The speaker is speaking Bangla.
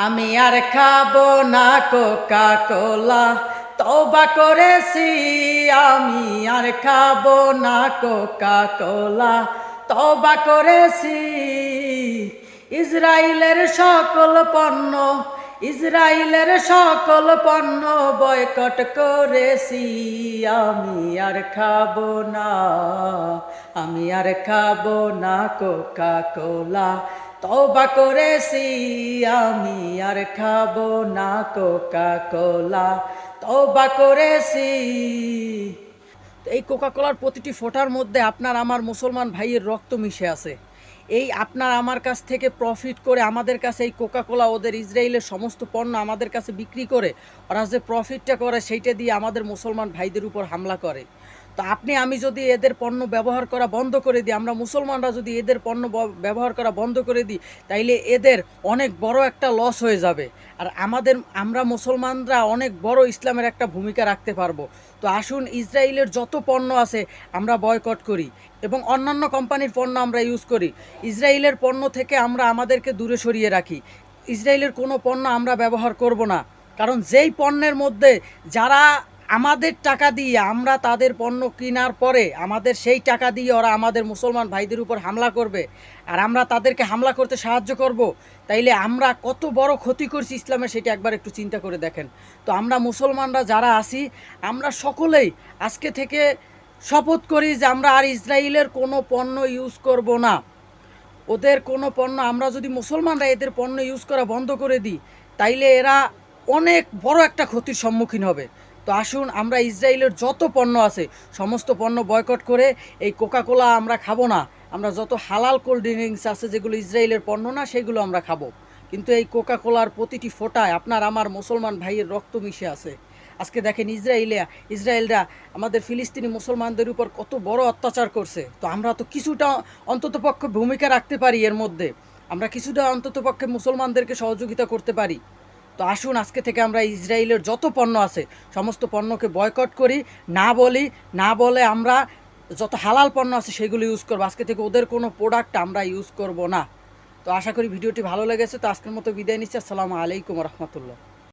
আমি আর খাবো না কোকা কোলা, তওবা করেছি। আমি আর খাবো না কোকা কোলা, তওবা করেছি। ইসরায়েলের সকল পণ্য, ইসরায়েলের সকল পণ্য বয়কট করেছি। আমি আর খাবো না, আমি আর খাবো না কোকা কোলা, তওবা করেছি। আমি আর খাবো না কোকা কোলা, তওবা করেছি। এই কোকা কোলার প্রতিটি ফোঁটার মধ্যে আপনার আমার মুসলমান ভাইয়ের রক্ত মিশে আছে। এই আপনার আমার কাছ থেকে প্রফিট করে আমাদের কাছে এই কোকা কোলা, ওদের ইসরায়েলের সমস্ত পণ্য আমাদের কাছে বিক্রি করে ওরা যে প্রফিটটা করে সেইটা দিয়ে আমাদের মুসলমান ভাইদের উপর হামলা করে। তো আপনি আমি যদি এদের পণ্য ব্যবহার করা বন্ধ করে দিই, আমরা মুসলমানরা যদি এদের পণ্য ব্যবহার করা বন্ধ করে দিই, তাইলে এদের অনেক বড় একটা লস হয়ে যাবে। আর আমরা মুসলমানরা অনেক বড় ইসলামের একটা ভূমিকা রাখতে পারবো। তো আসুন ইসরায়েলের যত পণ্য আছে আমরা বয়কট করি এবং অন্যান্য কোম্পানির পণ্য আমরা ইউজ করি। ইসরায়েলের পণ্য থেকে আমরা আমাদেরকে দূরে সরিয়ে রাখি। ইসরায়েলের কোনো পণ্য আমরা ব্যবহার করব না, কারণ যেই পণ্যের মধ্যে যারা আমাদের টাকা দিয়ে আমরা তাদের পণ্য কেনার পরে আমাদের সেই টাকা দিয়ে ওরা আমাদের মুসলমান ভাইদের উপর হামলা করবে আর আমরা তাদেরকে হামলা করতে সাহায্য করব, তাইলে আমরা কত বড় ক্ষতি করছি ইসলামের সেটা একবার একটু চিন্তা করে দেখেন। তো আমরা মুসলমানরা যারা আছি আমরা সকলেই আজকে থেকে শপথ করি যে আমরা আর ইসরায়েলের কোনো পণ্য ইউজ করব না। ওদের কোনো পণ্য আমরা যদি মুসলমানরা এদের পণ্য ইউজ করা বন্ধ করে দিই, তাইলে এরা অনেক বড় একটা ক্ষতির সম্মুখীন হবে। তো আসুন আমরা ইসরায়েলের যত পণ্য আছে সমস্ত পণ্য বয়কট করে এই কোকা কোলা আমরা খাবো না। আমরা যত হালাল কোল্ড ড্রিঙ্কস আছে যেগুলো ইসরায়েলের পণ্য না সেগুলো আমরা খাবো, কিন্তু এই কোকা কোলার প্রতিটি ফোঁটায় আপনার আমার মুসলমান ভাইয়ের রক্ত মিশে আছে। আজকে দেখেন ইসরায়েলরা আমাদের ফিলিস্তিনি মুসলমানদের উপর কত বড় অত্যাচার করছে। তো আমরা তো কিছুটা অন্ততপক্ষে ভূমিকা রাখতে পারি, এর মধ্যে আমরা কিছুটা অন্ততপক্ষে মুসলমানদেরকে সহযোগিতা করতে পারি। তো আসুন আজকে থেকে আমরা ইসরায়েলের যত পণ্য আছে সমস্ত পণ্যকে বয়কট করি, না বলে আমরা যত হালাল পণ্য আছে সেগুলো ইউজ করবো। আজকে থেকে ওদের কোনো প্রোডাক্ট আমরা ইউজ করব না। তো আশা করি ভিডিওটি ভালো লেগেছে। তো আজকের মতো বিদায় নিচ্ছি। আসসালামু আলাইকুম রহমতুল্লাহ।